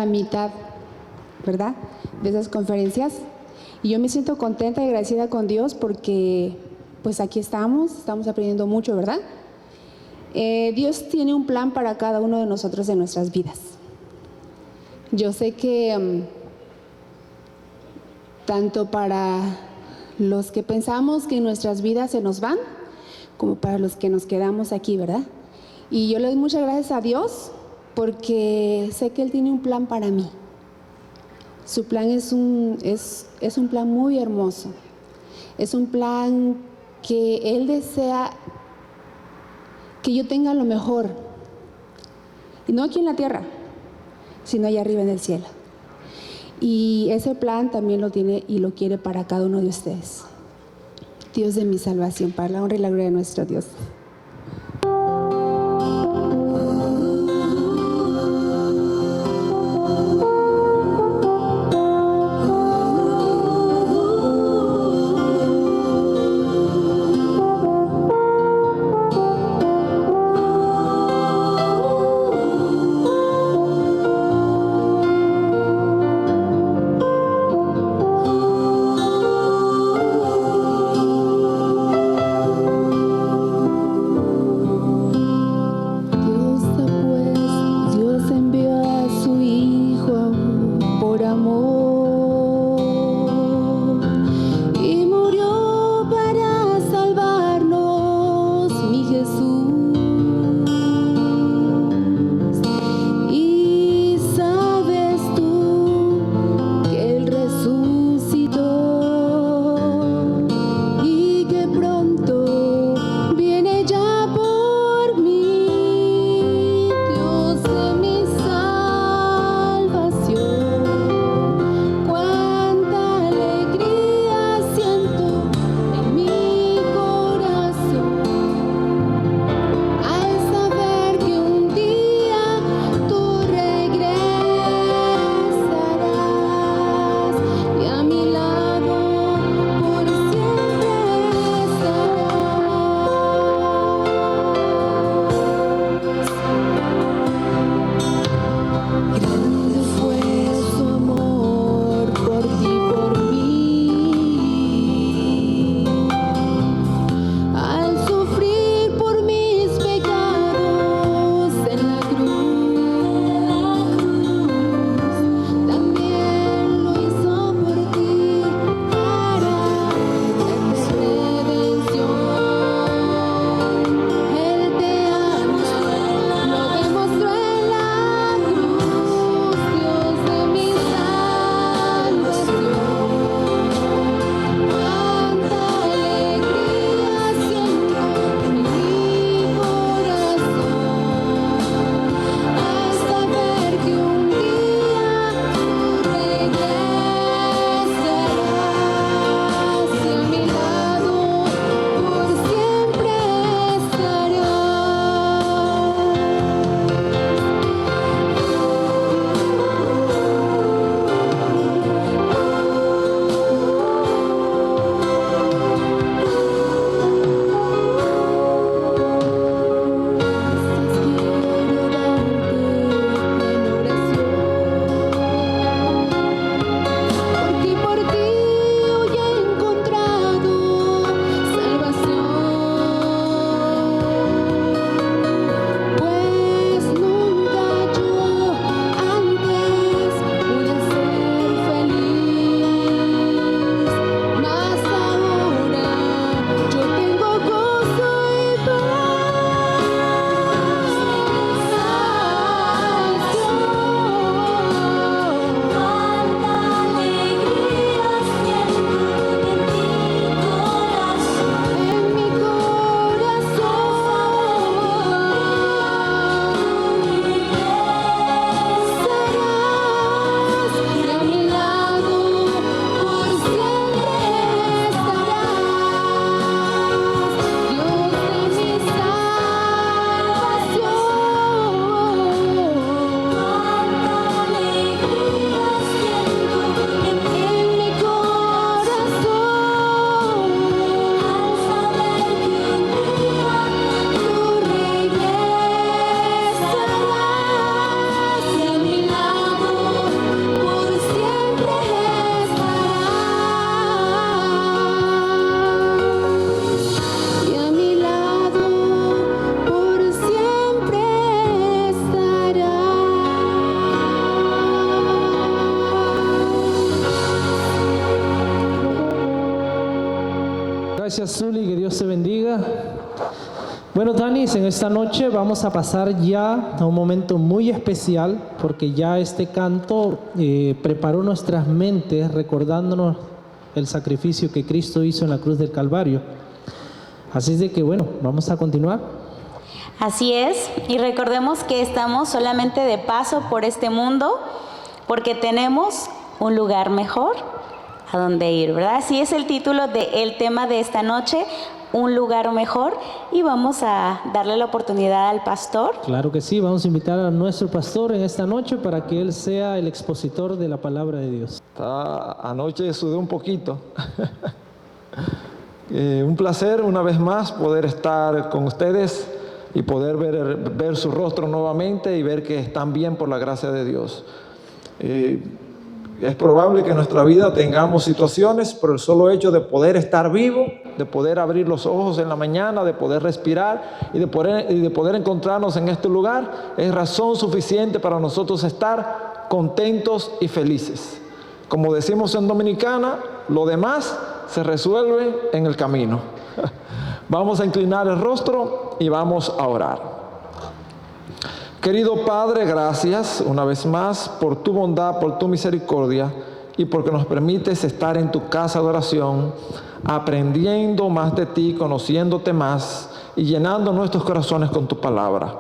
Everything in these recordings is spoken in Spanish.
a mitad, ¿verdad?, de esas conferencias. Y yo me siento contenta y agradecida con Dios porque pues aquí estamos aprendiendo mucho, ¿verdad? Dios tiene un plan para cada uno de nosotros en nuestras vidas. Yo sé que tanto para los que pensamos que nuestras vidas se nos van, como para los que nos quedamos aquí, ¿verdad? Y yo le doy muchas gracias a Dios porque sé que Él tiene un plan para mí. Su plan es un plan muy hermoso. Es un plan que Él desea que yo tenga lo mejor. Y no aquí en la tierra, sino allá arriba en el cielo. Y ese plan también lo tiene y lo quiere para cada uno de ustedes. Dios de mi salvación, para la honra y la gloria de nuestro Dios. Gracias, Zuli, que Dios te bendiga. Bueno, Danis, en esta noche vamos a pasar ya a un momento muy especial, porque ya este canto preparó nuestras mentes recordándonos el sacrificio que Cristo hizo en la cruz del Calvario. Así es de que, bueno, vamos a continuar. Así es, y recordemos que estamos solamente de paso por este mundo, porque tenemos un lugar mejor a donde ir, ¿verdad? Así es el título del tema de esta noche, un lugar mejor, y vamos a darle la oportunidad al pastor. Claro que sí, vamos a invitar a nuestro pastor en esta noche para que él sea el expositor de la palabra de Dios. Anoche sudé un poquito. Un placer una vez más poder estar con ustedes y poder ver su rostro nuevamente y ver que están bien por la gracia de Dios. Es probable que en nuestra vida tengamos situaciones, pero el solo hecho de poder estar vivo, de poder abrir los ojos en la mañana, de poder respirar y de poder encontrarnos en este lugar es razón suficiente para nosotros estar contentos y felices. Como decimos en Dominicana, lo demás se resuelve en el camino. Vamos a inclinar el rostro y vamos a orar. Querido Padre, gracias una vez más por tu bondad, por tu misericordia y porque nos permites estar en tu casa de oración, aprendiendo más de ti, conociéndote más y llenando nuestros corazones con tu palabra.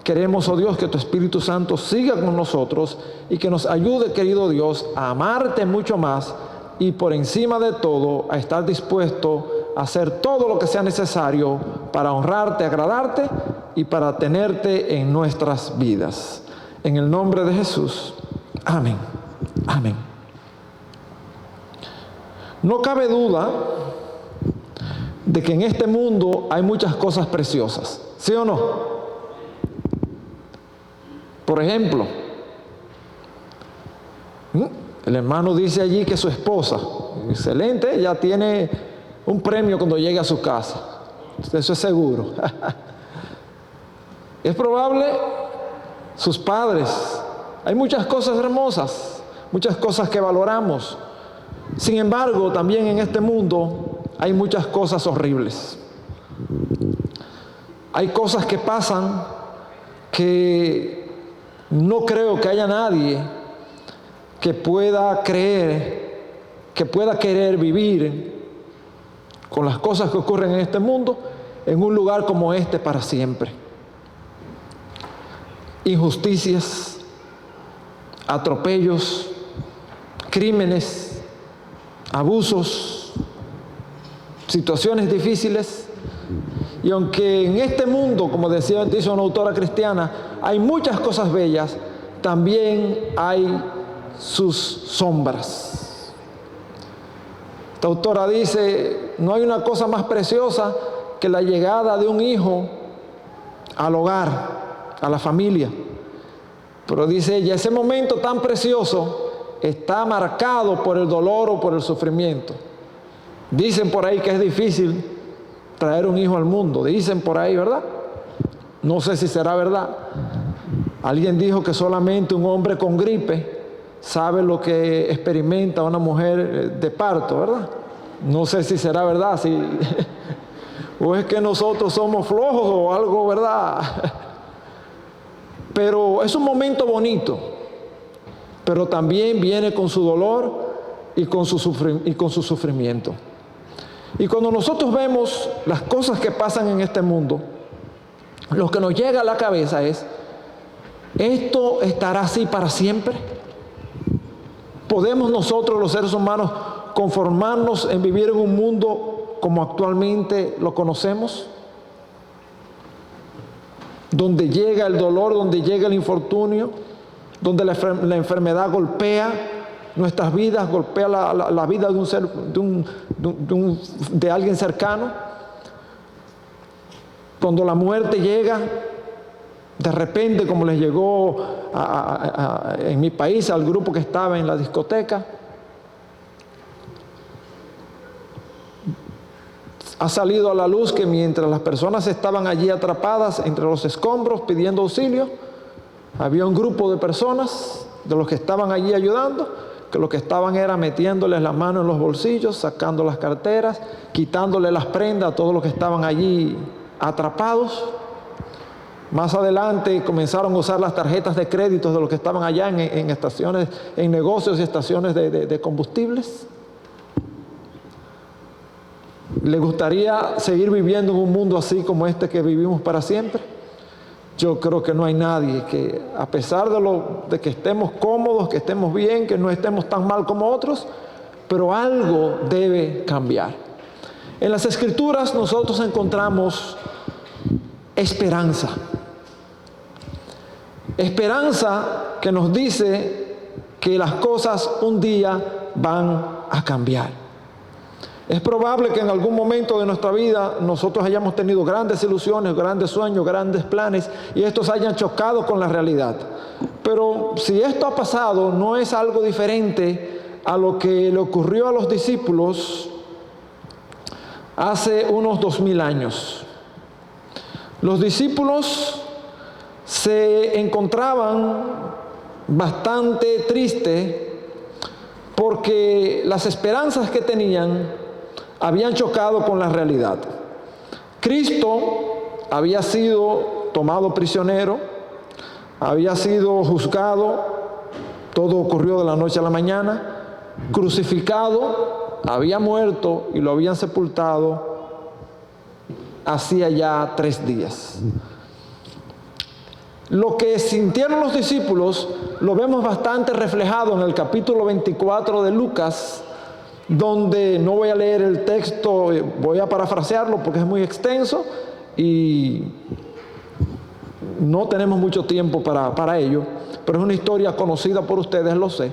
Queremos, oh Dios, que tu Espíritu Santo siga con nosotros y que nos ayude, querido Dios, a amarte mucho más y por encima de todo a estar dispuesto a hacer todo lo que sea necesario para honrarte, agradarte y para tenerte en nuestras vidas. En el nombre de Jesús. Amén. Amén. No cabe duda de que en este mundo hay muchas cosas preciosas. ¿Sí o no? Por ejemplo, el hermano dice allí que su esposa, excelente, ya tiene un premio cuando llegue a su casa. Eso es seguro. Es probable sus padres. Hay muchas cosas hermosas, muchas cosas que valoramos. Sin embargo, también en este mundo hay muchas cosas horribles. Hay cosas que pasan que no creo que haya nadie que pueda creer, que pueda querer vivir con las cosas que ocurren en este mundo en un lugar como este para siempre. Injusticias, atropellos, crímenes, abusos, situaciones difíciles. Y aunque en este mundo, como dice una autora cristiana, hay muchas cosas bellas, también hay sus sombras. Esta autora dice, no hay una cosa más preciosa que la llegada de un hijo al hogar, a la familia. Pero dice ella, ese momento tan precioso está marcado por el dolor o por el sufrimiento. Dicen por ahí que es difícil traer un hijo al mundo. Dicen por ahí, ¿verdad? No sé si será verdad. Alguien dijo que solamente un hombre con gripe sabe lo que experimenta una mujer de parto, ¿verdad? No sé si será verdad, o es que nosotros somos flojos o algo, ¿verdad? Pero es un momento bonito, pero también viene con su dolor y con su sufrimiento. Y cuando nosotros vemos las cosas que pasan en este mundo, lo que nos llega a la cabeza es, ¿esto estará así para siempre? ¿Podemos nosotros los seres humanos conformarnos en vivir en un mundo como actualmente lo conocemos? Donde llega el dolor, donde llega el infortunio, donde la enfermedad golpea nuestras vidas, golpea la vida de un ser, de alguien cercano. Cuando la muerte llega, de repente, como les llegó en mi país al grupo que estaba en la discoteca, ha salido a la luz que mientras las personas estaban allí atrapadas entre los escombros pidiendo auxilio, había un grupo de personas, de los que estaban allí ayudando, que lo que estaban era metiéndoles las manos en los bolsillos, sacando las carteras, quitándole las prendas a todos los que estaban allí atrapados. Más adelante comenzaron a usar las tarjetas de crédito de los que estaban allá en estaciones, en negocios y estaciones de combustibles. ¿Le gustaría seguir viviendo en un mundo así como este que vivimos para siempre? Yo creo que no hay nadie que, a pesar de que estemos cómodos, que estemos bien, que no estemos tan mal como otros, pero algo debe cambiar. En las Escrituras nosotros encontramos esperanza. Esperanza que nos dice que las cosas un día van a cambiar. Es probable que en algún momento de nuestra vida nosotros hayamos tenido grandes ilusiones, grandes sueños, grandes planes y estos hayan chocado con la realidad. Pero si esto ha pasado, no es algo diferente a lo que le ocurrió a los discípulos hace unos 2000 años. Los discípulos se encontraban bastante tristes porque las esperanzas que tenían habían chocado con la realidad. Cristo había sido tomado prisionero, había sido juzgado, todo ocurrió de la noche a la mañana, crucificado, había muerto y lo habían sepultado hacía ya 3 días. Lo que sintieron los discípulos lo vemos bastante reflejado en el capítulo 24 de Lucas, donde no voy a leer el texto, voy a parafrasearlo porque es muy extenso y no tenemos mucho tiempo para ello, pero es una historia conocida por ustedes, lo sé.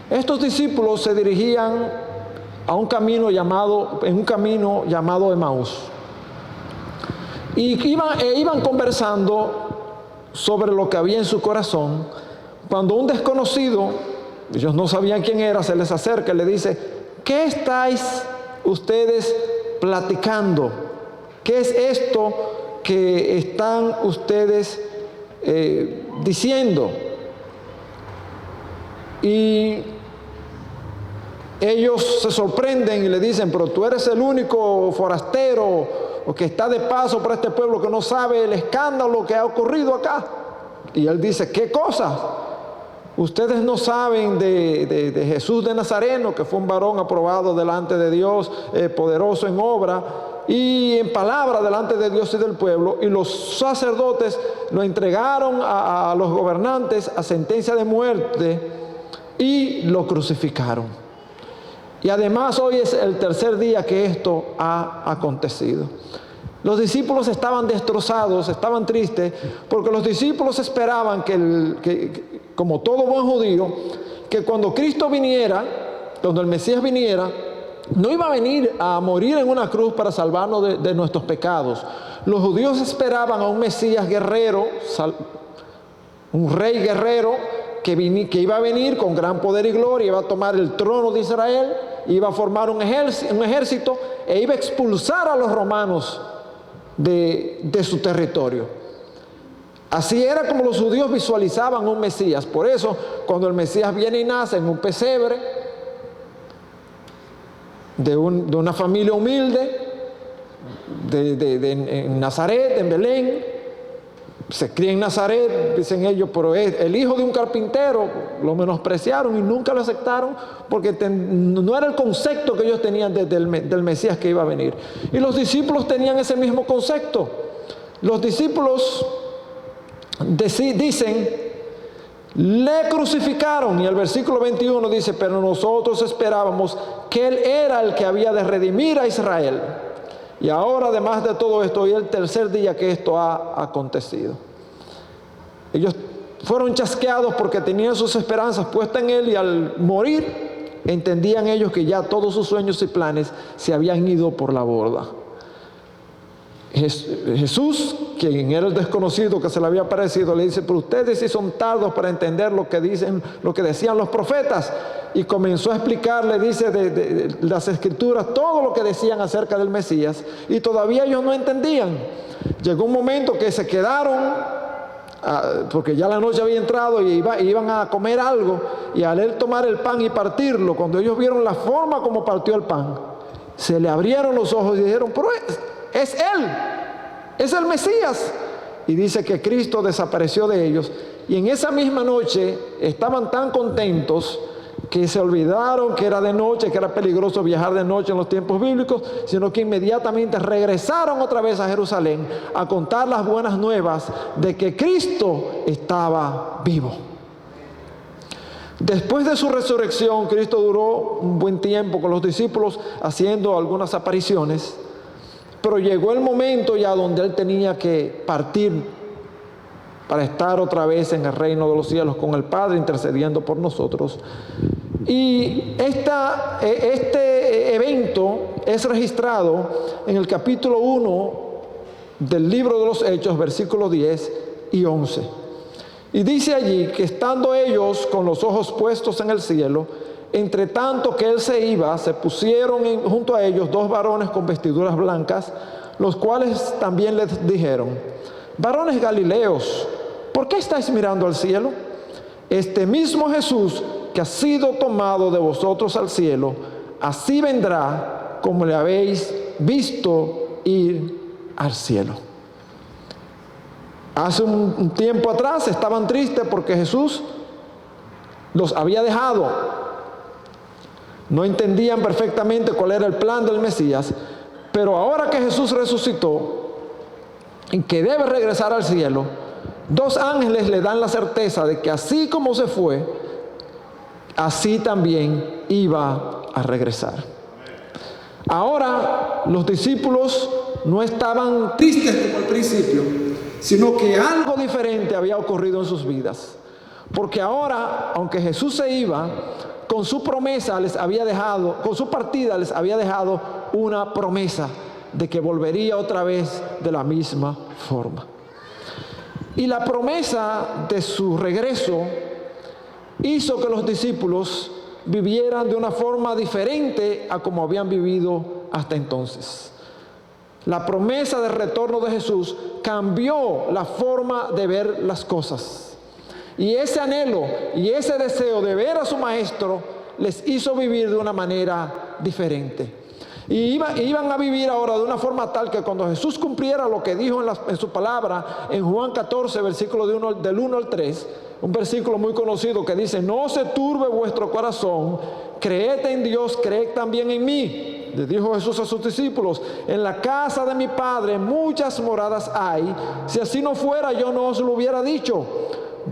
Estos discípulos se dirigían a un camino llamado Emaús y iban conversando sobre lo que había en su corazón, cuando un desconocido, ellos no sabían quién era, se les acerca y le dice: ¿qué estáis ustedes platicando? ¿Qué es esto que están ustedes diciendo? Y ellos se sorprenden y le dicen: pero tú eres el único forastero o que está de paso por este pueblo que no sabe el escándalo que ha ocurrido acá. Y él dice: ¿qué cosas? Ustedes no saben de Jesús de Nazareno, que fue un varón aprobado delante de Dios, poderoso en obra y en palabra delante de Dios y del pueblo, y los sacerdotes lo entregaron a los gobernantes a sentencia de muerte y lo crucificaron. Y además hoy es el 3er día que esto ha acontecido. Los discípulos estaban destrozados, estaban tristes, porque los discípulos esperaban que como todo buen judío, que cuando Cristo viniera, cuando el Mesías viniera, no iba a venir a morir en una cruz para salvarnos de nuestros pecados. Los judíos esperaban a un Mesías guerrero, un rey guerrero, que iba a venir con gran poder y gloria, iba a tomar el trono de Israel, iba a formar un ejército e iba a expulsar a los romanos de su territorio. Así era como los judíos visualizaban un Mesías. Por eso, cuando el Mesías viene y nace en un pesebre de una familia humilde, en Nazaret, en Belén, se cría en Nazaret, dicen ellos, pero es el hijo de un carpintero. Lo menospreciaron y nunca lo aceptaron porque no era el concepto que ellos tenían del Mesías que iba a venir. Y los discípulos tenían ese mismo concepto. Los discípulos dicen: le crucificaron, y el versículo 21 dice: pero nosotros esperábamos que Él era el que había de redimir a Israel. Y ahora, además de todo esto, hoy es el 3er día que esto ha acontecido. Ellos fueron chasqueados porque tenían sus esperanzas puestas en Él, y al morir entendían ellos que ya todos sus sueños y planes se habían ido por la borda. Jesús, quien era el desconocido que se le había aparecido, le dice: pero ustedes sí son tardos para entender lo que decían los profetas. Y comenzó a explicarle, dice, de las Escrituras, todo lo que decían acerca del Mesías, y todavía ellos no entendían. Llegó un momento que se quedaron porque ya la noche había entrado y iban a comer algo, y al él tomar el pan y partirlo, cuando ellos vieron la forma como partió el pan, se le abrieron los ojos y dijeron, pero es él, es el Mesías. Y dice que Cristo desapareció de ellos, y en esa misma noche estaban tan contentos que se olvidaron que era de noche, que era peligroso viajar de noche en los tiempos bíblicos, sino que inmediatamente regresaron otra vez a Jerusalén a contar las buenas nuevas de que Cristo estaba vivo. Después de su resurrección, Cristo duró un buen tiempo con los discípulos haciendo algunas apariciones, pero llegó el momento ya donde Él tenía que partir para estar otra vez en el reino de los cielos con el Padre intercediendo por nosotros. Y este evento es registrado en el capítulo 1 del libro de los Hechos, versículos 10 y 11. Y dice allí que estando ellos con los ojos puestos en el cielo, entre tanto que Él se iba, se pusieron junto a ellos 2 varones con vestiduras blancas, los cuales también les dijeron, varones galileos, ¿por qué estáis mirando al cielo? Este mismo Jesús que ha sido tomado de vosotros al cielo, así vendrá como le habéis visto ir al cielo. Hace un tiempo atrás estaban tristes porque Jesús los había dejado. No entendían perfectamente cuál era el plan del Mesías, pero ahora que Jesús resucitó y que debe regresar al cielo, 2 ángeles le dan la certeza de que así como se fue, así también iba a regresar. Ahora los discípulos no estaban tristes como al principio, sino que algo diferente había ocurrido en sus vidas. Porque ahora, aunque Jesús se iba, con su promesa les había dejado, con su partida les había dejado una promesa de que volvería otra vez de la misma forma. Y la promesa de su regreso hizo que los discípulos vivieran de una forma diferente a como habían vivido hasta entonces. La promesa del retorno de Jesús cambió la forma de ver las cosas. Y ese anhelo y ese deseo de ver a su maestro les hizo vivir de una manera diferente. Y iban a vivir ahora de una forma tal que cuando Jesús cumpliera lo que dijo en su palabra, en Juan 14, versículo del 1 al 3, un versículo muy conocido que dice, no se turbe vuestro corazón, creed en Dios, creed también en mí. Le dijo Jesús a sus discípulos, en la casa de mi Padre muchas moradas hay, si así no fuera yo no os lo hubiera dicho,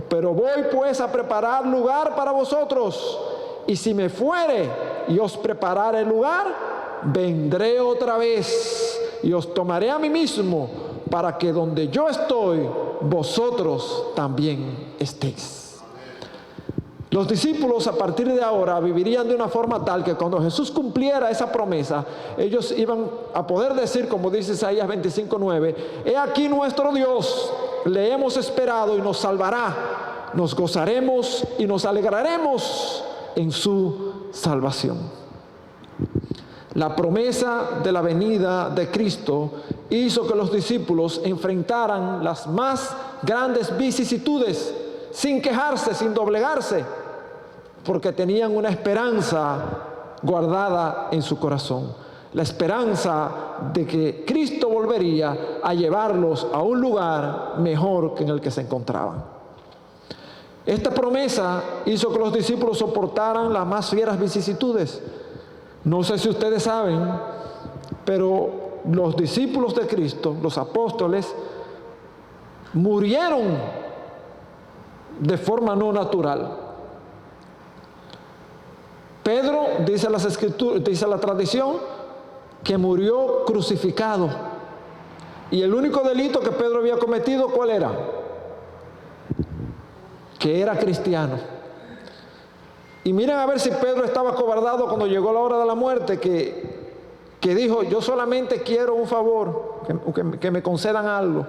pero voy pues a preparar lugar para vosotros, y si me fuere y os preparare el lugar, vendré otra vez y os tomaré a mí mismo, para que donde yo estoy, vosotros también estéis. Los discípulos a partir de ahora vivirían de una forma tal que cuando Jesús cumpliera esa promesa, ellos iban a poder decir, como dice Isaías 25:9, he aquí nuestro Dios, le hemos esperado y nos salvará, nos gozaremos y nos alegraremos en su salvación. La promesa de la venida de Cristo hizo que los discípulos enfrentaran las más grandes vicisitudes sin quejarse, sin doblegarse, porque tenían una esperanza guardada en su corazón. La esperanza de que Cristo volvería a llevarlos a un lugar mejor que en el que se encontraban. Esta promesa hizo que los discípulos soportaran las más fieras vicisitudes. No sé si ustedes saben, pero los discípulos de Cristo, los apóstoles, murieron de forma no natural. Pedro, dice las escrituras, dice la tradición, que murió crucificado. Y el único delito que Pedro había cometido, ¿cuál era? Que era cristiano. Y miren a ver si Pedro estaba acobardado cuando llegó la hora de la muerte, que dijo, yo solamente quiero un favor, que me concedan algo,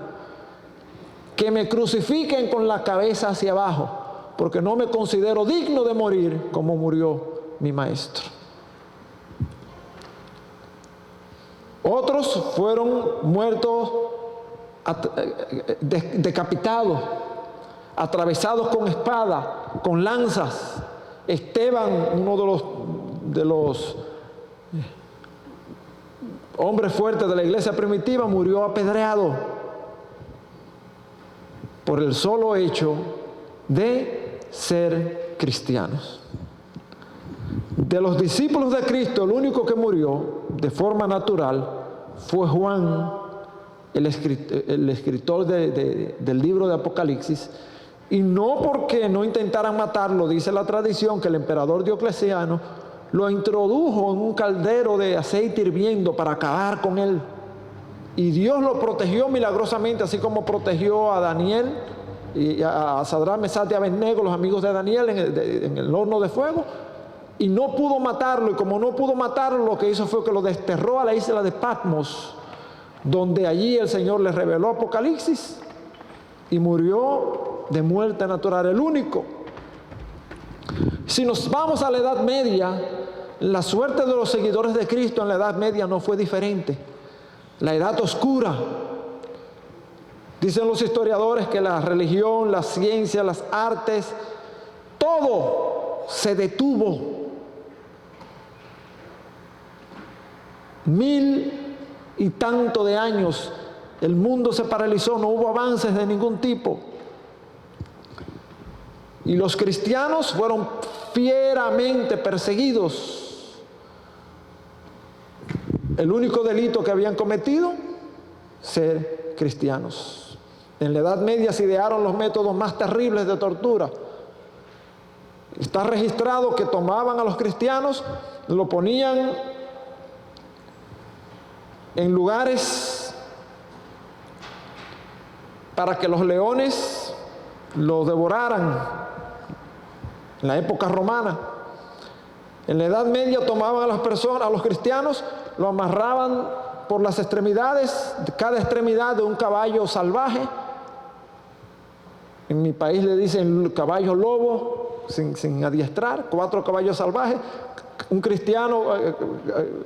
que me crucifiquen con la cabeza hacia abajo, porque no me considero digno de morir como murió mi maestro. Otros fueron muertos decapitados, atravesados con espada, con lanzas. Esteban, uno de los hombres fuertes de la iglesia primitiva, murió apedreado por el solo hecho de ser cristianos. De los discípulos de Cristo, el único que murió de forma natural fue Juan, el escritor del libro de Apocalipsis, y no porque no intentaran matarlo. Dice la tradición que el emperador Diocleciano lo introdujo en un caldero de aceite hirviendo para acabar con él, y Dios lo protegió milagrosamente, así como protegió a Daniel y a Sadrach, Mesach y Abednego, los amigos de Daniel, en el horno de fuego, y no pudo matarlo. Y como no pudo matarlo, lo que hizo fue que lo desterró a la isla de Patmos, donde allí el Señor le reveló Apocalipsis, y murió de muerte natural, el único. Si nos vamos a la Edad Media, la suerte de los seguidores de Cristo en la Edad Media no fue diferente. La Edad Oscura. Dicen los historiadores que la religión, la ciencia, las artes, todo se detuvo. 1000 y tanto de años el mundo se paralizó, no hubo avances de ningún tipo. Y los cristianos fueron fieramente perseguidos. El único delito que habían cometido, ser cristianos. En la Edad Media se idearon los métodos más terribles de tortura. Está registrado que tomaban a los cristianos, lo ponían en lugares para que los leones los devoraran. En la época romana. En la Edad Media tomaban a las personas, a los cristianos, lo amarraban por las extremidades, cada extremidad de un caballo salvaje. En mi país le dicen caballo lobo, sin adiestrar, 4 caballos salvajes. Un cristiano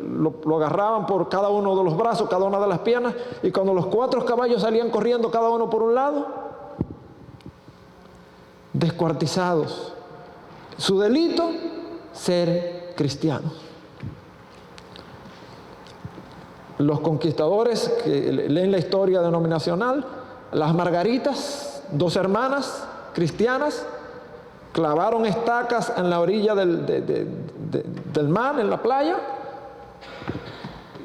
lo agarraban por cada uno de los brazos, cada una de las piernas, y cuando los 4 caballos salían corriendo cada uno por un lado, descuartizados. Su delito, ser cristiano. Los conquistadores que leen la historia denominacional, las Margaritas, 2 hermanas cristianas, clavaron estacas en la orilla del mar, en la playa,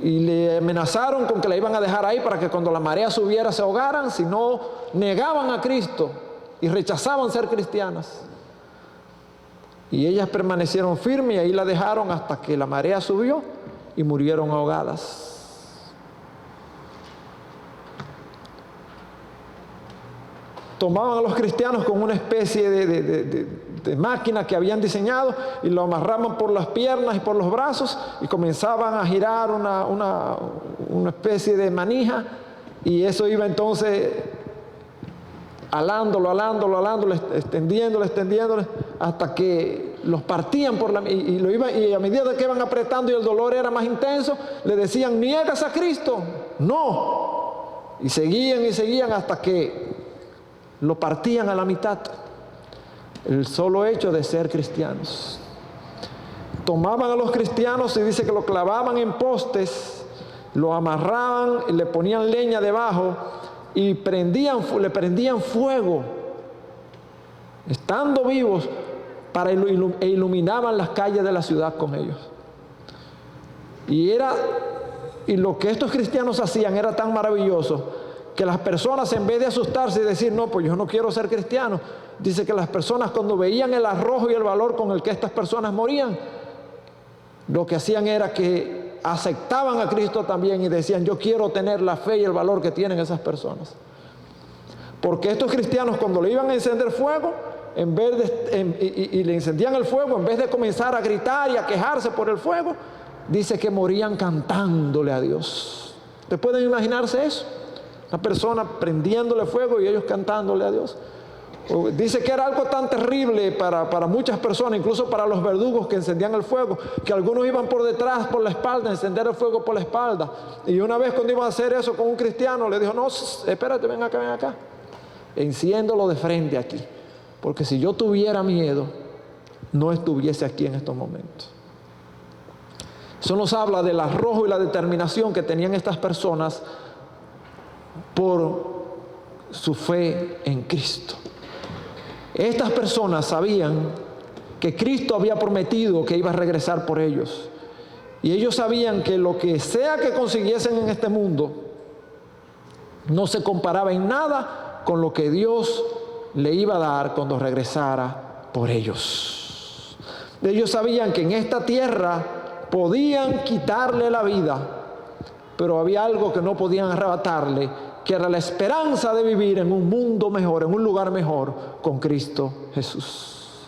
y le amenazaron con que la iban a dejar ahí para que cuando la marea subiera se ahogaran, si no negaban a Cristo y rechazaban ser cristianas. Y ellas permanecieron firmes y ahí la dejaron hasta que la marea subió y murieron ahogadas. Tomaban a los cristianos con una especie de máquina que habían diseñado y lo amarraban por las piernas y por los brazos y comenzaban a girar una especie de manija, y eso iba entonces alándolo, extendiéndolo, hasta que los partían y a medida que iban apretando y el dolor era más intenso, le decían: ¿niegas a Cristo? No. Y seguían hasta que lo partían a la mitad. El solo hecho de ser cristianos. Tomaban a los cristianos y dice que lo clavaban en postes, lo amarraban y le ponían leña debajo y le prendían fuego, estando vivos, e iluminaban las calles de la ciudad con ellos. Y lo que estos cristianos hacían era tan maravilloso que las personas, en vez de asustarse y decir: no, pues yo no quiero ser cristiano, dice que las personas, cuando veían el arrojo y el valor con el que estas personas morían, lo que hacían era que aceptaban a Cristo también y decían: yo quiero tener la fe y el valor que tienen esas personas. Porque estos cristianos, cuando le iban a encender fuego, y le encendían el fuego, en vez de comenzar a gritar y a quejarse por el fuego, dice que morían cantándole a Dios. ¿Ustedes pueden imaginarse eso? Una persona prendiéndole fuego y ellos cantándole a Dios. Dice que era algo tan terrible para muchas personas, incluso para los verdugos que encendían el fuego, que algunos iban por detrás, por la espalda, a encender el fuego por la espalda. Y una vez, cuando iban a hacer eso con un cristiano, le dijo: no, espérate, ven acá. enciéndolo de frente aquí. Porque si yo tuviera miedo, no estuviese aquí en estos momentos. Eso nos habla del arrojo y la determinación que tenían estas personas por su fe en Cristo. Estas personas sabían que Cristo había prometido que iba a regresar por ellos. Y ellos sabían que lo que sea que consiguiesen en este mundo no se comparaba en nada con lo que Dios le iba a dar cuando regresara por ellos. Ellos sabían que en esta tierra podían quitarle la vida, pero había algo que no podían arrebatarle, que era la esperanza de vivir en un mundo mejor, en un lugar mejor con Cristo Jesús.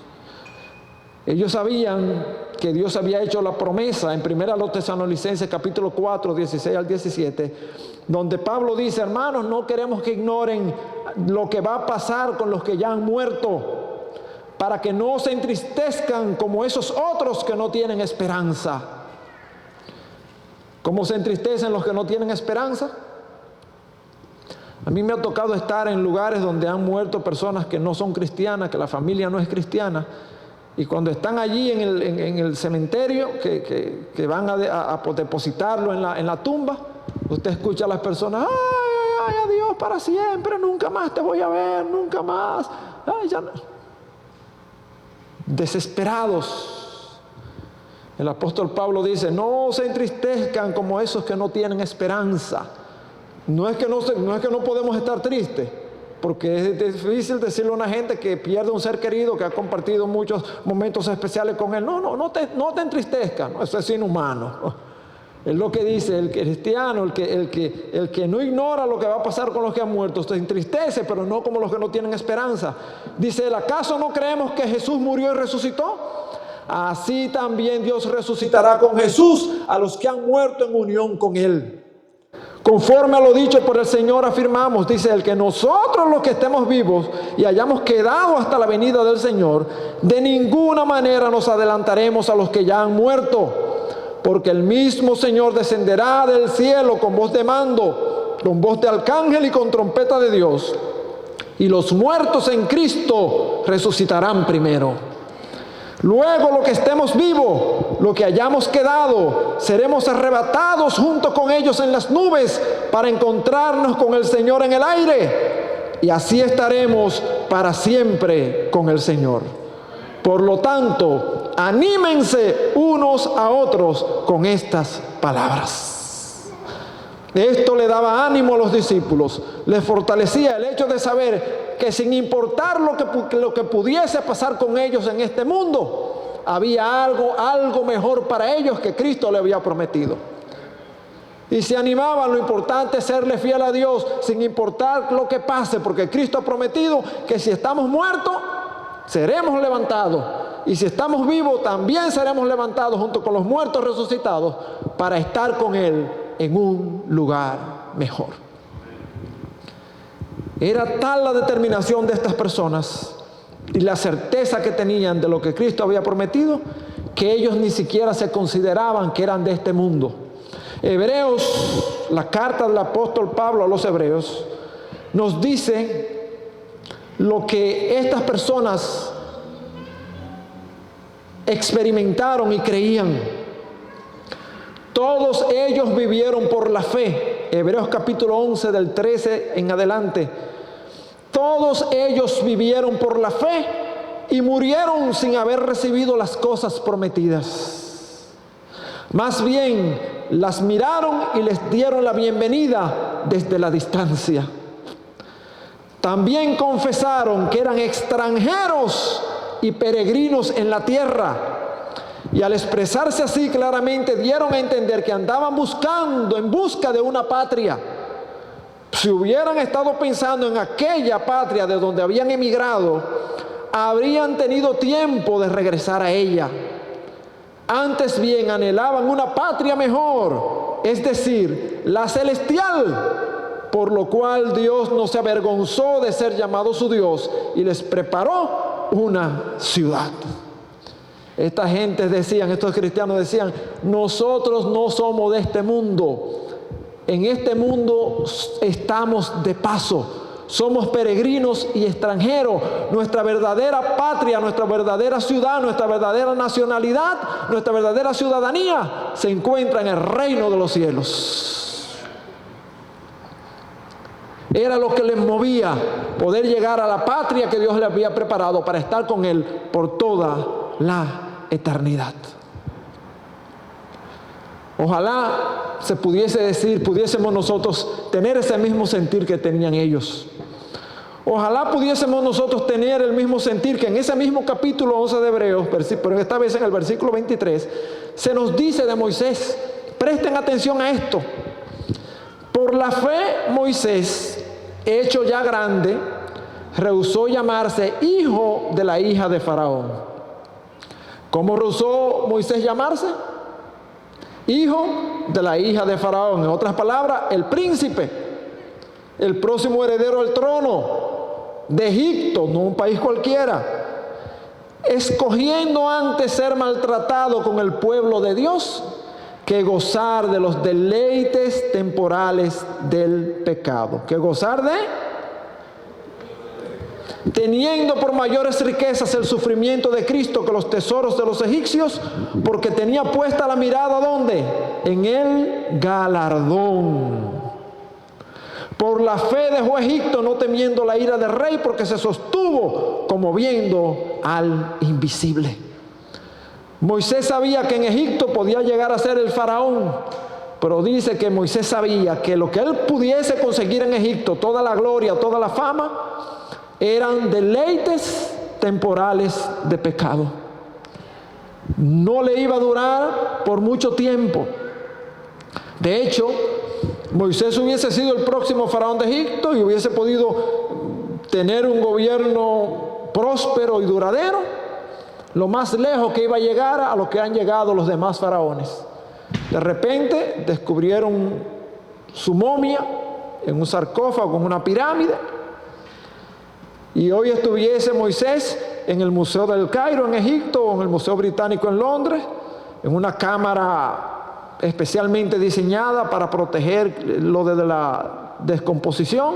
Ellos sabían que Dios había hecho la promesa en 1 Tesalonicenses capítulo 4, 16 al 17, donde Pablo dice: hermanos, no queremos que ignoren lo que va a pasar con los que ya han muerto, para que no se entristezcan como esos otros que no tienen esperanza. ¿Cómo se entristecen los que no tienen esperanza? A mí me ha tocado estar en lugares donde han muerto personas que no son cristianas, que la familia no es cristiana, y cuando están allí en el cementerio, que van a depositarlo en la tumba, usted escucha a las personas: ay, adiós para siempre, nunca más te voy a ver, nunca más. Ay, ya no. Desesperados. El apóstol Pablo dice: no se entristezcan como esos que no tienen esperanza. No es que no podemos estar tristes, porque es difícil decirle a una gente que pierde un ser querido, que ha compartido muchos momentos especiales con él: no te entristezcas. No, eso es inhumano. Es lo que dice el cristiano, el que no ignora lo que va a pasar con los que han muerto, se entristece, pero no como los que no tienen esperanza. Dice: ¿acaso no creemos que Jesús murió y resucitó? Así también Dios resucitará con Jesús a los que han muerto en unión con Él. Conforme a lo dicho por el Señor afirmamos, dice Él, que nosotros los que estemos vivos y hayamos quedado hasta la venida del Señor, de ninguna manera nos adelantaremos a los que ya han muerto, porque el mismo Señor descenderá del cielo con voz de mando, con voz de arcángel y con trompeta de Dios, y los muertos en Cristo resucitarán primero. Luego los que estemos vivos, los que hayamos quedado, seremos arrebatados junto con ellos en las nubes para encontrarnos con el Señor en el aire, y así estaremos para siempre con el Señor. Por lo tanto, anímense unos a otros con estas palabras. Esto le daba ánimo a los discípulos, les fortalecía el hecho de saber que sin importar lo que pudiese pasar con ellos en este mundo, había algo mejor para ellos que Cristo le había prometido. Y se animaban: lo importante es serle fiel a Dios sin importar lo que pase, porque Cristo ha prometido que si estamos muertos, seremos levantados, y si estamos vivos, también seremos levantados junto con los muertos resucitados para estar con Él en un lugar mejor. Era tal la determinación de estas personas y la certeza que tenían de lo que Cristo había prometido, que ellos ni siquiera se consideraban que eran de este mundo. Hebreos, la carta del apóstol Pablo a los hebreos, nos dice lo que estas personas experimentaron y creían. Todos ellos vivieron por la fe. Hebreos capítulo 11 del 13 en adelante. Todos ellos vivieron por la fe y murieron sin haber recibido las cosas prometidas. Más bien, las miraron y les dieron la bienvenida desde la distancia. También confesaron que eran extranjeros y peregrinos en la tierra. Y al expresarse así claramente, dieron a entender que andaban en busca de una patria. Si hubieran estado pensando en aquella patria de donde habían emigrado, habrían tenido tiempo de regresar a ella. Antes bien anhelaban una patria mejor, es decir, la celestial, por lo cual Dios no se avergonzó de ser llamado su Dios y les preparó una ciudad. Esta gente decían, estos cristianos decían: nosotros no somos de este mundo. En este mundo estamos de paso. Somos peregrinos y extranjeros. Nuestra verdadera patria, nuestra verdadera ciudad, nuestra verdadera nacionalidad, nuestra verdadera ciudadanía se encuentra en el reino de los cielos. Era lo que les movía, poder llegar a la patria que Dios les había preparado para estar con Él por toda la eternidad. Ojalá se pudiese decir, pudiésemos nosotros tener ese mismo sentir que tenían ellos. Ojalá pudiésemos nosotros tener el mismo sentir que en ese mismo capítulo 11 de Hebreos, pero esta vez en el versículo 23, se nos dice de Moisés. Presten atención a esto. Por la fe, Moisés, hecho ya grande, rehusó llamarse hijo de la hija de Faraón. ¿Cómo rehusó Moisés llamarse? Hijo de la hija de Faraón. En otras palabras, el príncipe, el próximo heredero al trono de Egipto, no un país cualquiera, escogiendo antes ser maltratado con el pueblo de Dios que gozar de los deleites temporales del pecado. Que gozar de, teniendo por mayores riquezas el sufrimiento de Cristo que los tesoros de los egipcios, porque tenía puesta la mirada ¿dónde? En el galardón. Por la fe dejó Egipto, no temiendo la ira del rey, porque se sostuvo como viendo al invisible. Moisés sabía que en Egipto podía llegar a ser el faraón, pero dice que Moisés sabía que lo que él pudiese conseguir en Egipto, toda la gloria, toda la fama, eran deleites temporales de pecado. No le iba a durar por mucho tiempo. De hecho, Moisés hubiese sido el próximo faraón de Egipto y hubiese podido tener un gobierno próspero y duradero, lo más lejos que iba a llegar a lo que han llegado los demás faraones. De repente descubrieron su momia en un sarcófago, en una pirámide, y hoy estuviese Moisés en el Museo del Cairo en Egipto o en el Museo Británico en Londres, en una cámara especialmente diseñada para protegerlo de la descomposición,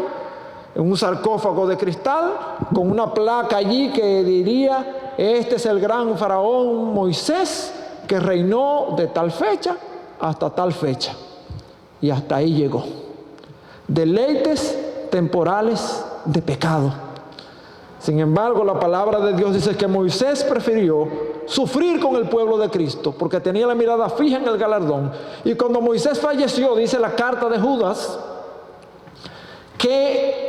en un sarcófago de cristal, con una placa allí que diría: este es el gran faraón Moisés, que reinó de tal fecha hasta tal fecha. Y hasta ahí llegó. Deleites temporales de pecado. Sin embargo, la palabra de Dios dice que Moisés prefirió sufrir con el pueblo de Cristo porque tenía la mirada fija en el galardón. Y cuando Moisés falleció, dice la carta de Judas, que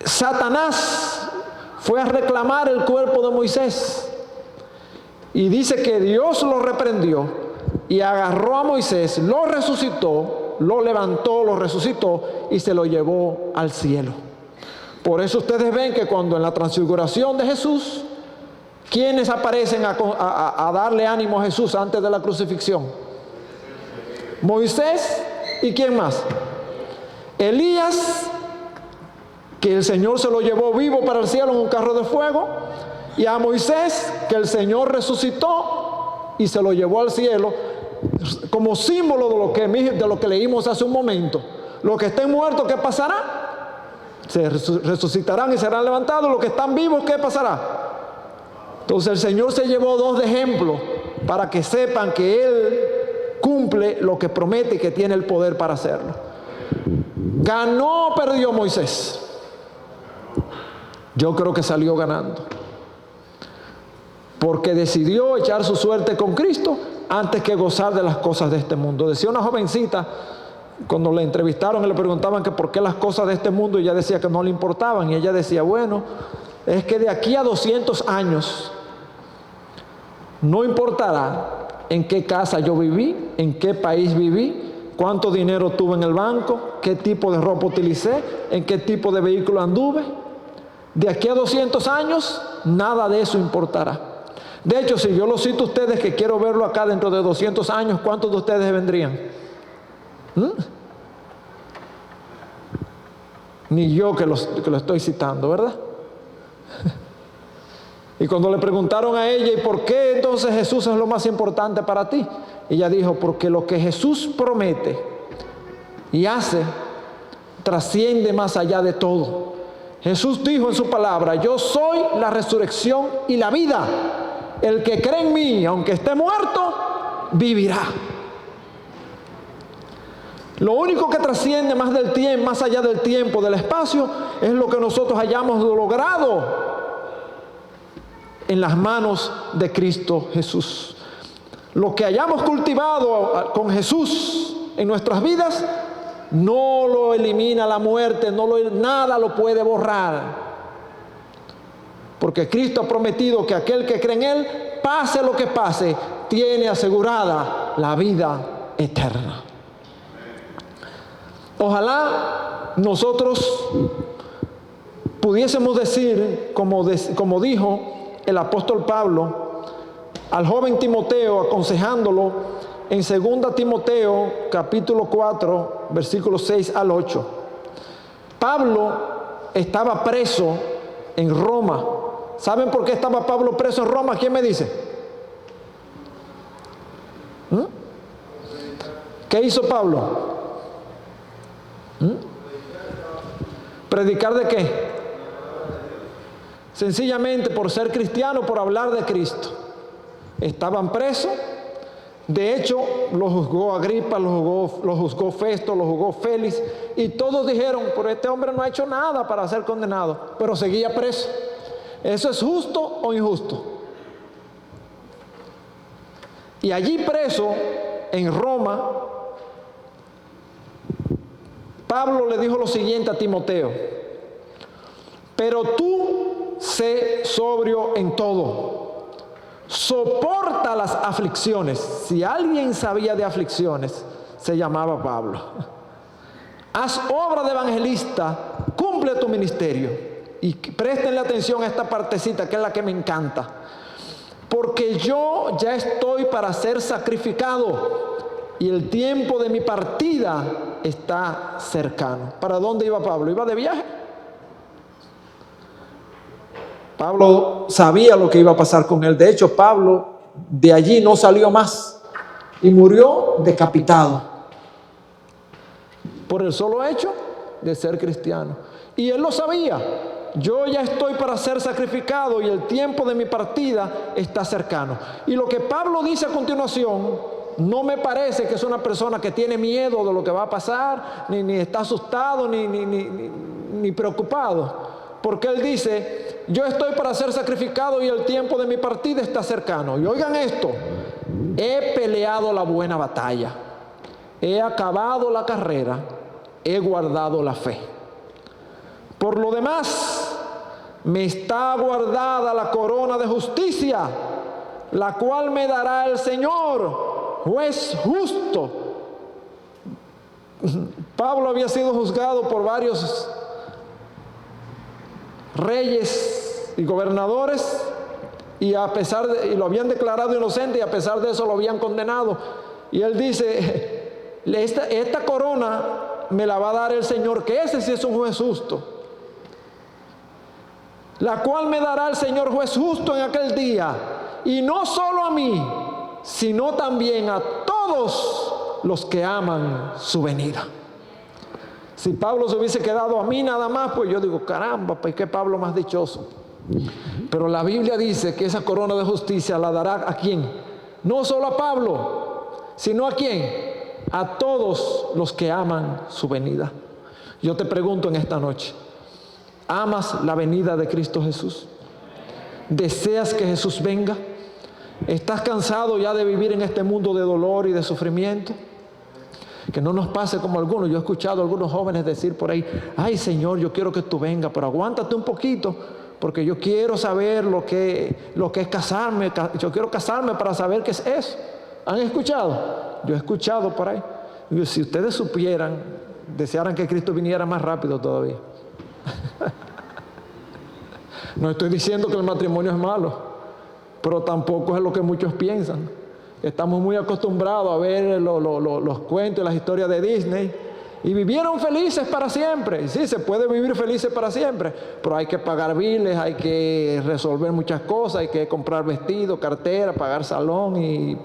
Satanás fue a reclamar el cuerpo de Moisés. Y dice que Dios lo reprendió y agarró a Moisés, lo resucitó, lo levantó, lo resucitó y se lo llevó al cielo. Por eso ustedes ven que cuando en la transfiguración de Jesús, ¿quiénes aparecen a darle ánimo a Jesús antes de la crucifixión? Moisés y ¿quién más? Elías, que el Señor se lo llevó vivo para el cielo en un carro de fuego, y a Moisés, que el Señor resucitó y se lo llevó al cielo, como símbolo de lo que leímos hace un momento. Los que estén muertos, ¿qué pasará? Se resucitarán y serán levantados. Los que están vivos, ¿qué pasará? Entonces el Señor se llevó dos de ejemplo para que sepan que Él cumple lo que promete y que tiene el poder para hacerlo. ¿Ganó o perdió Moisés? Yo creo que salió ganando, porque decidió echar su suerte con Cristo antes que gozar de las cosas de este mundo. Decía una jovencita, cuando le entrevistaron y le preguntaban que por qué las cosas de este mundo, ella decía que no le importaban, y ella decía: bueno, es que de aquí a 200 años no importará en qué casa yo viví, en qué país viví, cuánto dinero tuve en el banco, qué tipo de ropa utilicé, en qué tipo de vehículo anduve. De aquí a 200 años nada de eso importará. De hecho, si yo lo cito a ustedes, que quiero verlo acá dentro de 200 años, ¿cuántos de ustedes vendrían? Ni yo que lo estoy citando, ¿verdad? Y cuando le preguntaron a ella: ¿y por qué entonces Jesús es lo más importante para ti? Ella dijo: porque lo que Jesús promete y hace trasciende más allá de todo. Jesús dijo en su palabra: yo soy la resurrección y la vida. El que cree en mí, aunque esté muerto, vivirá. Lo único que trasciende más del tiempo, más allá del tiempo, del espacio, es lo que nosotros hayamos logrado en las manos de Cristo Jesús. Lo que hayamos cultivado con Jesús en nuestras vidas no lo elimina la muerte, nada lo puede borrar. Porque Cristo ha prometido que aquel que cree en Él, pase lo que pase, tiene asegurada la vida eterna. Ojalá nosotros pudiésemos decir, como dijo el apóstol Pablo al joven Timoteo, aconsejándolo en 2 Timoteo capítulo 4, versículos 6 al 8. Pablo estaba preso en Roma. ¿Saben por qué estaba Pablo preso en Roma? ¿Quién me dice? ¿Qué hizo Pablo? ¿Predicar de qué? Sencillamente por ser cristiano, por hablar de Cristo. Estaban presos. De hecho, lo juzgó Agripa, lo juzgó Festo, lo juzgó Félix, y todos dijeron: pero este hombre no ha hecho nada para ser condenado, pero seguía preso. ¿Eso es justo o injusto? Y allí preso, en Roma, Pablo le dijo lo siguiente a Timoteo: pero tú sé sobrio en todo, soporta las aflicciones. Si alguien sabía de aflicciones, se llamaba Pablo. Haz obra de evangelista, cumple tu ministerio. Y préstenle atención a esta partecita, que es la que me encanta. Porque yo ya estoy para ser sacrificado, y el tiempo de mi partida está cercano. ¿Para dónde iba Pablo? ¿Iba de viaje? Pablo sabía lo que iba a pasar con él. De hecho, Pablo de allí no salió más y murió decapitado por el solo hecho de ser cristiano. Y él lo sabía. Yo ya estoy para ser sacrificado y el tiempo de mi partida está cercano. Y lo que Pablo dice a continuación no me parece que es una persona que tiene miedo de lo que va a pasar, ni está asustado, ni preocupado. Porque él dice: yo estoy para ser sacrificado y el tiempo de mi partida está cercano. Y oigan esto: he peleado la buena batalla, he acabado la carrera, he guardado la fe. Por lo demás, me está guardada la corona de justicia, la cual me dará el Señor, juez justo. Pablo había sido juzgado por varios reyes y gobernadores, y lo habían declarado inocente, y a pesar de eso lo habían condenado. Y él dice: esta corona me la va a dar el Señor, que ese sí es un juez justo, la cual me dará el Señor juez justo en aquel día, y no solo a mí, sino también a todos los que aman su venida. Si Pablo se hubiese quedado a mí nada más, pues yo digo: caramba, pues qué Pablo más dichoso. Pero la Biblia dice que esa corona de justicia la dará ¿a quién? No solo a Pablo, sino ¿a quién? A todos los que aman su venida. Yo te pregunto en esta noche: ¿amas la venida de Cristo Jesús? ¿Deseas que Jesús venga? ¿Estás cansado ya de vivir en este mundo de dolor y de sufrimiento? Que no nos pase como algunos. Yo he escuchado a algunos jóvenes decir por ahí: ay Señor, yo quiero que tú vengas, pero aguántate un poquito, porque yo quiero saber lo que es casarme. Yo quiero casarme para saber qué es eso. ¿Han escuchado? Yo he escuchado por ahí. Si ustedes supieran, desearan que Cristo viniera más rápido todavía. No estoy diciendo que el matrimonio es malo, pero tampoco es lo que muchos piensan. Estamos muy acostumbrados a ver los cuentos y las historias de Disney, y vivieron felices para siempre. Sí, se puede vivir felices para siempre, pero hay que pagar biles, hay que resolver muchas cosas, hay que comprar vestido, cartera, pagar salón y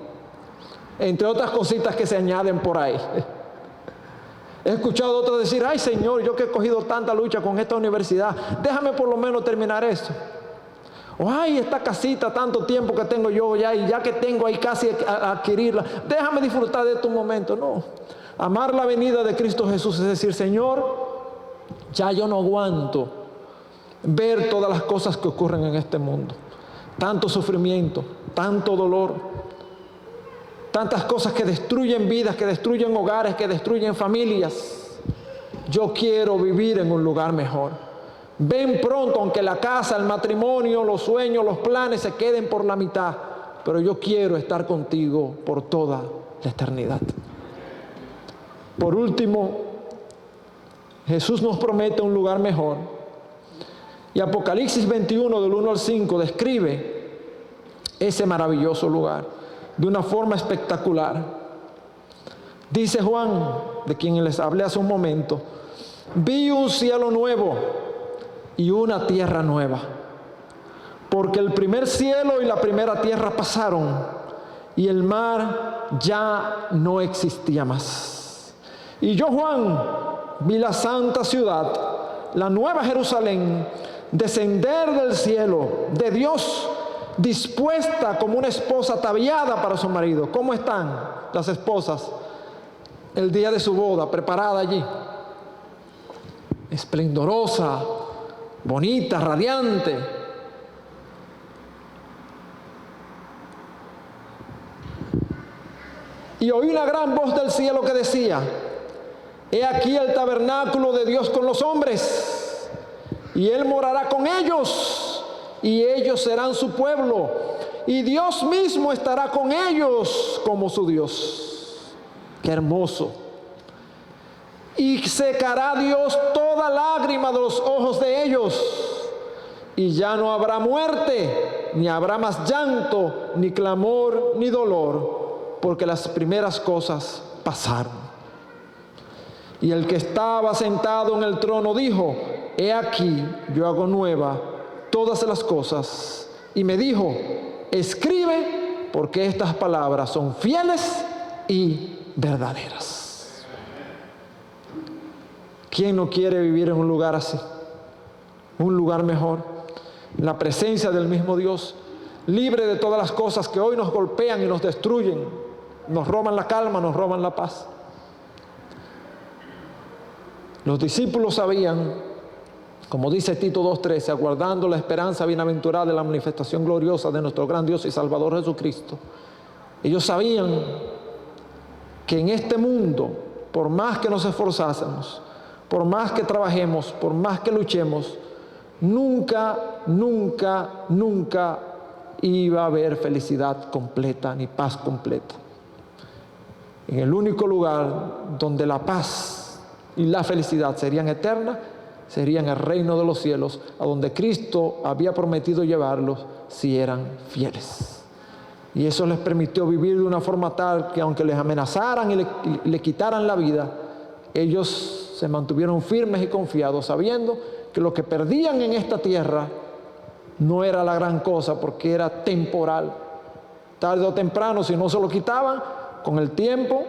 entre otras cositas que se añaden por ahí. He escuchado a otros decir, ay Señor, yo que he cogido tanta lucha con esta universidad, déjame por lo menos terminar esto. O ay, esta casita, tanto tiempo que tengo yo ya, y ya que tengo ahí casi a adquirirla, déjame disfrutar de estos momentos. No, amar la venida de Cristo Jesús es decir, Señor, ya yo no aguanto ver todas las cosas que ocurren en este mundo. Tanto sufrimiento, tanto dolor, tantas cosas que destruyen vidas, que destruyen hogares, que destruyen familias. Yo quiero vivir en un lugar mejor. Ven pronto, aunque la casa, el matrimonio, los sueños, los planes se queden por la mitad, pero yo quiero estar contigo por toda la eternidad. Por último, Jesús nos promete un lugar mejor. Y Apocalipsis 21, del 1 al 5, describe ese maravilloso lugar de una forma espectacular. Dice Juan, de quien les hablé hace un momento, vi un cielo nuevo y una tierra nueva, porque el primer cielo y la primera tierra pasaron y el mar ya no existía más. Y yo, Juan, vi la santa ciudad, la nueva Jerusalén, descender del cielo de Dios, dispuesta como una esposa ataviada para su marido. ¿Cómo están las esposas el día de su boda, preparada allí? Esplendorosa, bonita, radiante. Y oí una gran voz del cielo que decía, he aquí el tabernáculo de Dios con los hombres, y Él morará con ellos, y ellos serán su pueblo, y Dios mismo estará con ellos como su Dios. ¡Qué hermoso! Y secará Dios toda lágrima de los ojos de ellos, y ya no habrá muerte, ni habrá más llanto, ni clamor, ni dolor, porque las primeras cosas pasaron. Y el que estaba sentado en el trono dijo, he aquí, yo hago nueva todas las cosas. Y me dijo, escribe, porque estas palabras son fieles y verdaderas. ¿Quién no quiere vivir en un lugar así? Un lugar mejor. La presencia del mismo Dios, libre de todas las cosas que hoy nos golpean y nos destruyen, nos roban la calma, nos roban la paz. Los discípulos sabían, como dice Tito 2:13, aguardando la esperanza bienaventurada de la manifestación gloriosa de nuestro gran Dios y Salvador Jesucristo. Ellos sabían que en este mundo, por más que nos esforzásemos, por más que trabajemos, por más que luchemos, nunca iba a haber felicidad completa ni paz completa. En el único lugar donde la paz y la felicidad serían eternas, sería en el reino de los cielos, a donde Cristo había prometido llevarlos si eran fieles. Y eso les permitió vivir de una forma tal que aunque les amenazaran y le quitaran la vida, ellos se mantuvieron firmes y confiados, sabiendo que lo que perdían en esta tierra no era la gran cosa, porque era temporal. Tarde o temprano, si no se lo quitaban, con el tiempo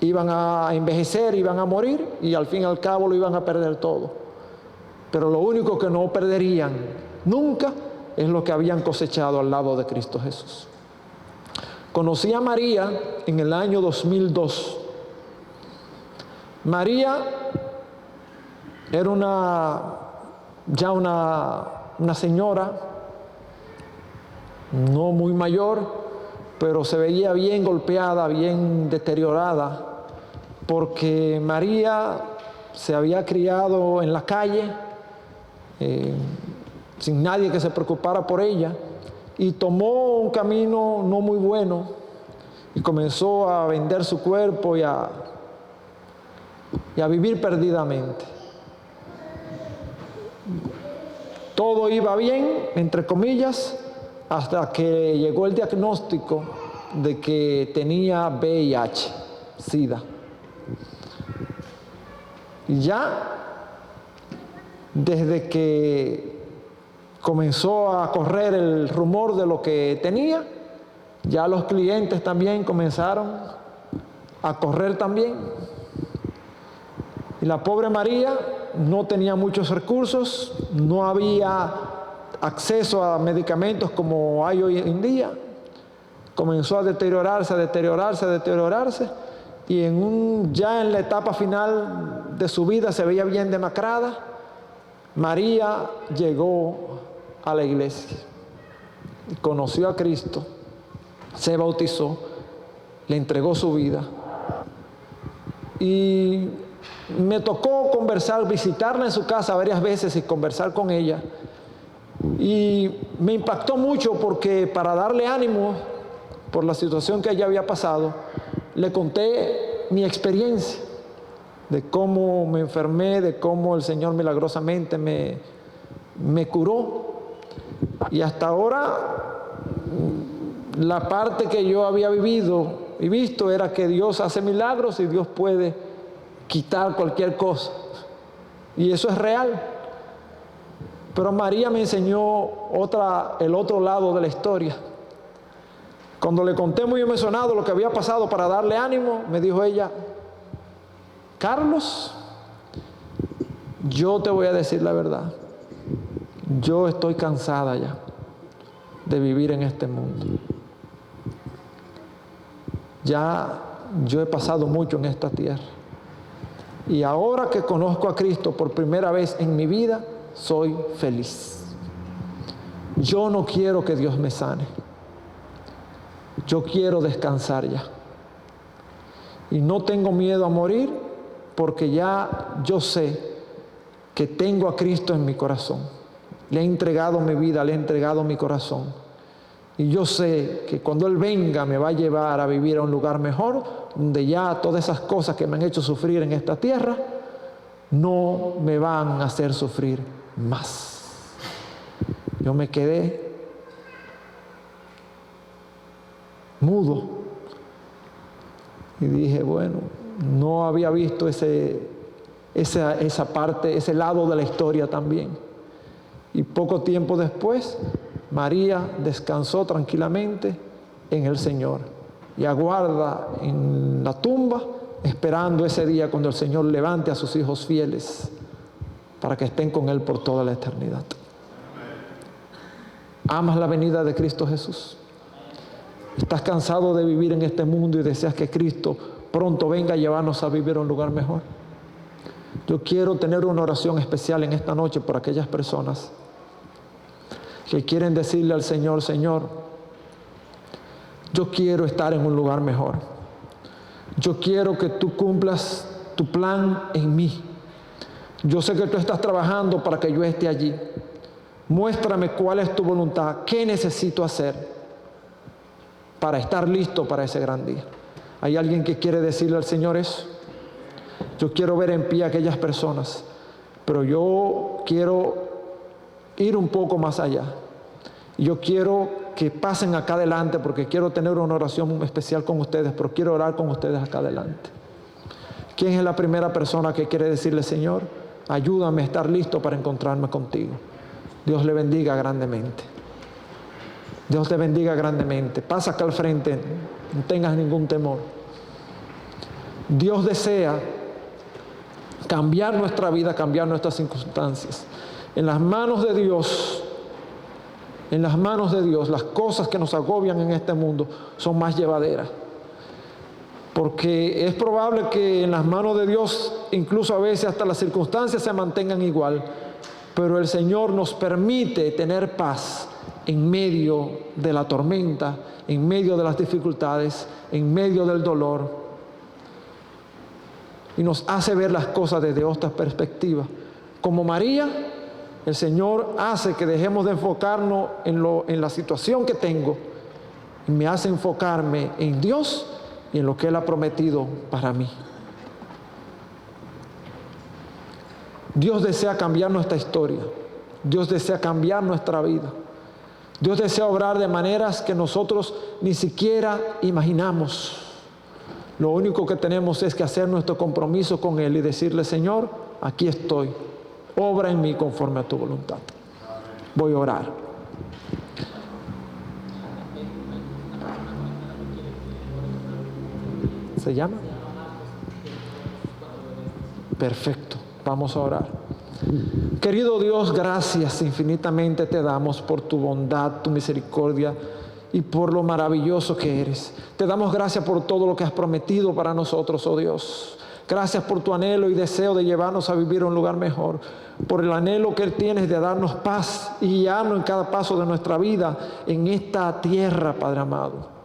iban a envejecer, iban a morir, y al fin y al cabo lo iban a perder todo. Pero lo único que no perderían nunca es lo que habían cosechado al lado de Cristo Jesús. Conocí a María en el año 2002. María era una señora, no muy mayor, pero se veía bien golpeada, bien deteriorada, porque María se había criado en la calle, sin nadie que se preocupara por ella, y tomó un camino no muy bueno, y comenzó a vender su cuerpo y a vivir perdidamente. Todo iba bien, entre comillas, hasta que llegó el diagnóstico de que tenía VIH, SIDA. Y ya, desde que comenzó a correr el rumor de lo que tenía, ya los clientes también comenzaron a correr también. Y la pobre María no tenía muchos recursos, no había acceso a medicamentos como hay hoy en día. Comenzó a deteriorarse, y ya en la etapa final de su vida se veía bien demacrada. María llegó a la iglesia, conoció a Cristo, se bautizó, le entregó su vida. Y me tocó conversar, visitarla en su casa varias veces y conversar con ella. Y me impactó mucho porque, para darle ánimo por la situación que ella había pasado, le conté mi experiencia de cómo me enfermé, de cómo el Señor milagrosamente me curó. Y hasta ahora, la parte que yo había vivido y visto era que Dios hace milagros y Dios puede quitar cualquier cosa. Y eso es real. Pero María me enseñó el otro lado de la historia. Cuando le conté muy emocionado lo que había pasado para darle ánimo, me dijo ella: Carlos, yo te voy a decir la verdad. Yo estoy cansada ya de vivir en este mundo. Ya yo he pasado mucho en esta tierra. Y ahora que conozco a Cristo por primera vez en mi vida, soy feliz. Yo no quiero que Dios me sane. Yo quiero descansar ya. Y no tengo miedo a morir porque ya yo sé que tengo a Cristo en mi corazón. Le he entregado mi vida, le he entregado mi corazón. Y yo sé que cuando Él venga me va a llevar a vivir a un lugar mejor, donde ya todas esas cosas que me han hecho sufrir en esta tierra no me van a hacer sufrir más. Yo me quedé mudo y dije, bueno, no había visto esa parte, ese lado de la historia también. Y poco tiempo después, María descansó tranquilamente en el Señor y aguarda en la tumba, esperando ese día cuando el Señor levante a sus hijos fieles para que estén con Él por toda la eternidad. ¿Amas la venida de Cristo Jesús? ¿Estás cansado de vivir en este mundo y deseas que Cristo pronto venga a llevarnos a vivir a un lugar mejor? Yo quiero tener una oración especial en esta noche por aquellas personas que quieren decirle al Señor: Señor, yo quiero estar en un lugar mejor. Yo quiero que tú cumplas tu plan en mí. Yo sé que tú estás trabajando para que yo esté allí. Muéstrame cuál es tu voluntad, qué necesito hacer para estar listo para ese gran día. ¿Hay alguien que quiere decirle al Señor eso? Yo quiero ver en pie a aquellas personas, pero yo quiero ir un poco más allá. Yo quiero que pasen acá adelante porque quiero tener una oración especial con ustedes, pero quiero orar con ustedes acá adelante. ¿Quién es la primera persona que quiere decirle: Señor, ayúdame a estar listo para encontrarme contigo? Dios le bendiga grandemente. Dios te bendiga grandemente. Pasa acá al frente, no tengas ningún temor. Dios desea cambiar nuestra vida, cambiar nuestras circunstancias. En las manos de Dios, las cosas que nos agobian en este mundo son más llevaderas. Porque es probable que en las manos de Dios, incluso a veces hasta las circunstancias se mantengan igual, pero el Señor nos permite tener paz en medio de la tormenta, en medio de las dificultades, en medio del dolor. Y nos hace ver las cosas desde otra perspectiva. Como María, el Señor hace que dejemos de enfocarnos en la situación que tengo y me hace enfocarme en Dios y en lo que Él ha prometido para mí. Dios desea cambiar nuestra historia. Dios desea cambiar nuestra vida. Dios desea obrar de maneras que nosotros ni siquiera imaginamos. Lo único que tenemos es que hacer nuestro compromiso con Él y decirle: Señor, aquí estoy. Obra en mí conforme a tu voluntad. Voy a orar. ¿Se llama? Perfecto, vamos a orar. Querido Dios, gracias infinitamente te damos por tu bondad, tu misericordia y por lo maravilloso que eres. Te damos gracias por todo lo que has prometido para nosotros, oh Dios. Gracias por tu anhelo y deseo de llevarnos a vivir un lugar mejor, por el anhelo que tienes de darnos paz y guiarnos en cada paso de nuestra vida en esta tierra, Padre amado.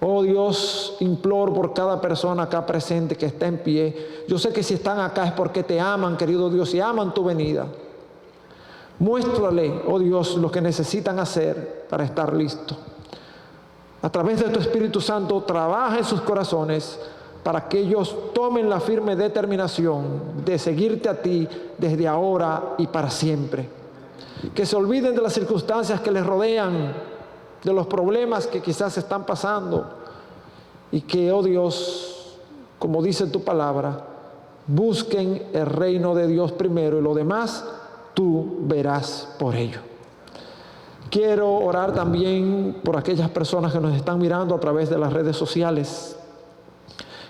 Oh Dios, imploro por cada persona acá presente que está en pie. Yo sé que si están acá es porque te aman, querido Dios, y aman tu venida. Muéstrale, oh Dios, lo que necesitan hacer para estar listos. A través de tu Espíritu Santo, trabaja en sus corazones para que ellos tomen la firme determinación de seguirte a ti desde ahora y para siempre. Que se olviden de las circunstancias que les rodean, de los problemas que quizás están pasando, y que, oh Dios, como dice tu palabra, busquen el reino de Dios primero y lo demás tú verás por ello. Quiero orar también por aquellas personas que nos están mirando a través de las redes sociales,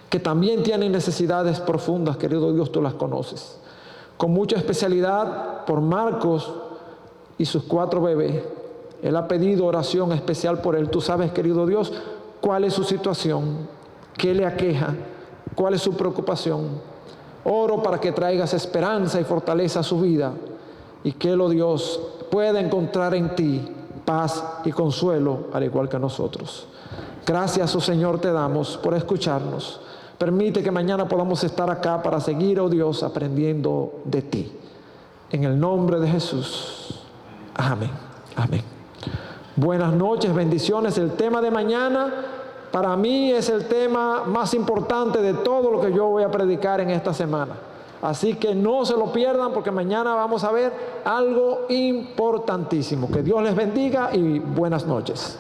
que también tienen necesidades profundas, querido Dios, tú las conoces. Con mucha especialidad por Marcos y sus 4 bebés. Él ha pedido oración especial por él. Tú sabes, querido Dios, cuál es su situación, qué le aqueja, cuál es su preocupación. Oro para que traigas esperanza y fortaleza a su vida y que él, oh Dios, pueda encontrar en ti paz y consuelo, al igual que nosotros. Gracias, oh Señor, te damos por escucharnos. Permite que mañana podamos estar acá para seguir, oh Dios, aprendiendo de ti. En el nombre de Jesús. Amén. Amén. Buenas noches, bendiciones. El tema de mañana para mí es el tema más importante de todo lo que yo voy a predicar en esta semana. Así que no se lo pierdan porque mañana vamos a ver algo importantísimo. Que Dios les bendiga y buenas noches.